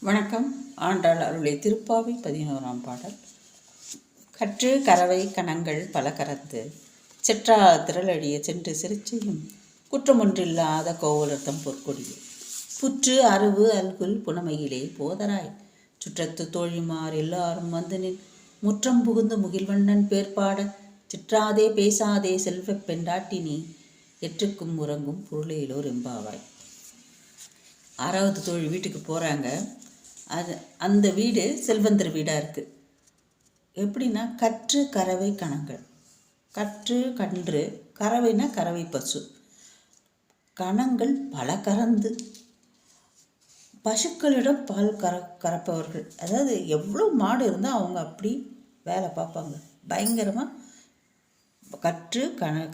வணக்கம். ஆண்டாள் அருளை திருப்பாவை 11ஆம் பாடல். கற்று கரவை கணங்கள் பல கரந்து செற்றா திரளடிய சென்று சிறுச்செய்யும் குற்றமொன்றில்லாத கோவலர்த்தம் பொற்கொடியே புற்று அருவு அல்குல் புனமையிலே போதராய் சுற்றத்து தோழிமார் எல்லாரும் வந்து நின் முற்றம் புகுந்து முகில்வண்ணன் பேர்பாட சிற்றாதே பேசாதே செல்வப் பெண்டாட்டினி எற்றுக்கும் உறங்கும் பொருளையிலோர் எம்பாவாய். 6வது தோழி வீட்டுக்கு போகிறாங்க. அந்த வீடு செல்வந்தர் வீடாக இருக்குது. எப்படின்னா கற்று கறவை கணங்கள். கற்று கன்று, கறவைனா கறவை பசு, கணங்கள் பல கறந்து பசுக்களிடம் பால் கறப்பவர்கள். அதாவது எவ்வளோ மாடு இருந்தால் அவங்க அப்படி வேலை பார்ப்பாங்க பயங்கரமாக. கற்று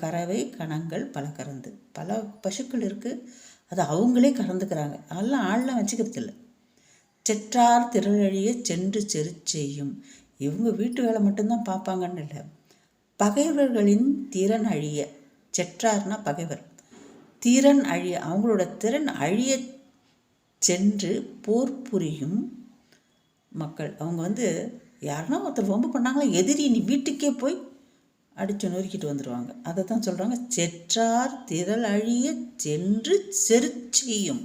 கறவை கணங்கள் பல கறந்து, பல பசுக்கள் இருக்குது, அது அவங்களே கறந்துக்கிறாங்க. அதெல்லாம் ஆள்லாம் வச்சுக்கிறது இல்லை. செற்றார் திரளழிய சென்று செய்யும். இவங்க வீட்டு வேலை மட்டும்தான் பார்ப்பாங்கன்னு இல்லை, பகைவர்களின் திறன் அழிய. செற்றார்னா பகைவர், திறன் அழிய, அவங்களோட திறன் அழிய சென்று போர் புரியும் மக்கள். அவங்க யாருன்னா ஒருத்தர் வம்பு பண்ணாங்களா, எதிரி நீ வீட்டுக்கே போய் அடித்து நொறுக்கிட்டு வந்துடுவாங்க. அதை தான் சொல்கிறாங்க, செற்றார் திரள் அழிய சென்று செய்யும்.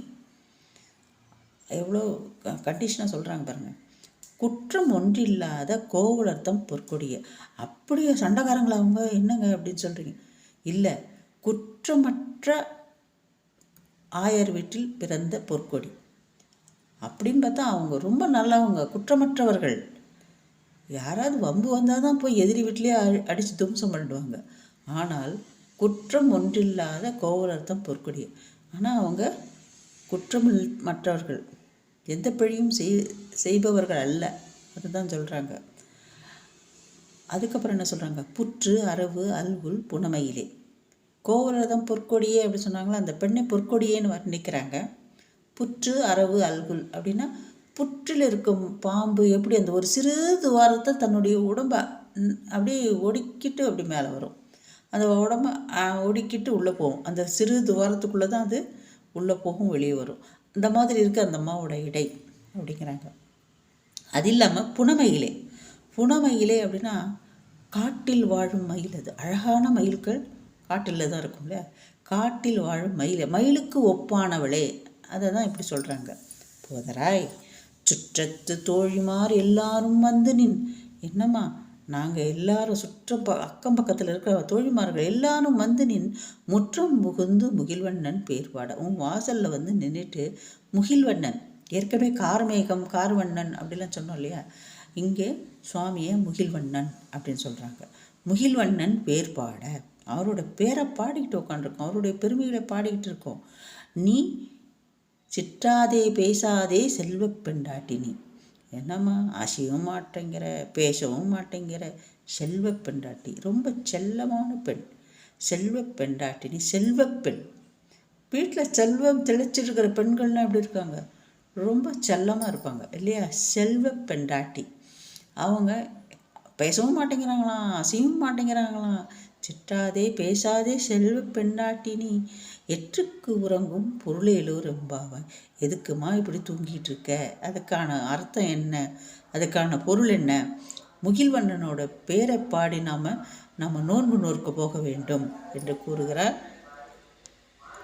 எவ்வளோ கண்டிஷனாக சொல்கிறாங்க பாருங்கள். குற்றம் ஒன்றில்லாத கோவலர்த்தம் பொற்கொடிய. அப்படியே சண்டைக்காரங்களா அவங்க? என்னங்க அப்படின்னு சொல்கிறீங்க? இல்லை, குற்றமற்ற ஆயர் வீட்டில் பிறந்த பொற்கொடி அப்படின்னு பார்த்தா அவங்க ரொம்ப நல்லவங்க, குற்றமற்றவர்கள். யாராவது வம்பு வந்தால் தான் போய் எதிரி வீட்டிலே அடித்து தும்சம் பண்ணிடுவாங்க. ஆனால் குற்றம் ஒன்றில்லாத கோவலர்த்தம் பொற்கொடிய. ஆனால் அவங்க குற்றமற்றவர்கள், எந்த பிழையும் செய்பவர்கள் அல்ல. அதுதான் சொல்கிறாங்க. அதுக்கப்புறம் என்ன சொல்கிறாங்க? புற்று அரவு அல்குல் புனமையிலே. கோவலர்தம் பொற்கொடியே அப்படி சொன்னாங்களா, அந்த பெண்ணை பொற்கொடியேன்னு வர்ணிக்கிறாங்க. புற்று அரவு அல்குல் அப்படின்னா புற்றில் இருக்கும் பாம்பு எப்படி அந்த ஒரு சிறு துவாரத்தை தன்னுடைய உடம்பை அப்படியே ஒடுக்கிட்டு அப்படி மேலே வரும். அந்த உடம்பை ஒடுக்கிட்டு உள்ளே போகும். அந்த சிறு துவாரத்துக்குள்ளே தான் அது உள்ளே போகும், வெளியே வரும். அந்த மாதிரி இருக்குது அந்த அம்மாவோட இடை அப்படிங்கிறாங்க. அது இல்லாமல் புனமையிலே. புனமையிலே அப்படின்னா காட்டில் வாழும் மயில். அது அழகான மயில்கள் காட்டில் தான் இருக்கும் இல்லையா, காட்டில் வாழும் மயில், மயிலுக்கு ஒப்பானவளே. அதை தான் இப்படி சொல்கிறாங்க. போதராய் சுற்றத்து தோழிமார் எல்லாரும் வந்து நின். என்னம்மா, நாங்கள் எல்லாரும் அக்கம் பக்கத்தில் இருக்கிற தோழிமார்கள் எல்லாரும் வந்து நின் முற்றம் புகுந்து முகில்வண்ணன் பேர்பாட. உன் வாசலில் வந்து நின்றுட்டு முகில்வண்ணன், ஏற்கனவே கார்மேகம் கார்வண்ணன் அப்படிலாம் சொன்னோம் இல்லையா, இங்கே சுவாமியை முகில்வண்ணன் அப்படின்னு சொல்கிறாங்க. முகில்வண்ணன் பேர்பாட, அவரோட பேரை பாடிக்கிட்டு உட்காந்துருக்கோம், அவருடைய பெருமைகளை பாடிக்கிட்டு இருக்கோம். நீ சிற்றாதே பேசாதே செல்வ பெண்டாட்டினி. என்னம்மா, அசையவும் மாட்டேங்கிற, பேசவும் மாட்டேங்கிற செல்வ பெண்டாட்டி, ரொம்ப செல்லமான பெண், செல்வ பெண்டாட்டினி, செல்வப்பெண். வீட்டில் செல்வம் தெளிச்சிருக்கிற பெண்கள்லாம் எப்படி இருக்காங்க? ரொம்ப செல்லமாக இருப்பாங்க இல்லையா? செல்வ பெண்டாட்டி. அவங்க பேசவும் மாட்டேங்கிறாங்களாம், அசையவும் மாட்டேங்கிறாங்களாம். சிற்றாதே பேசாதே செல்வ பெண்டாட்டினி எற்றுக்கு உறங்கும் பொருளேலோர் எம்பாவாய். எதுக்குமா இப்படி தூங்கிட்டு இருக்க? அதுக்கான அர்த்தம் என்ன? அதுக்கான பொருள் என்ன? முகில்வண்ணனோட பேரை பாடி நம்ம நோன்பு நோற்க போக வேண்டும் என்று கூறுகிறார்.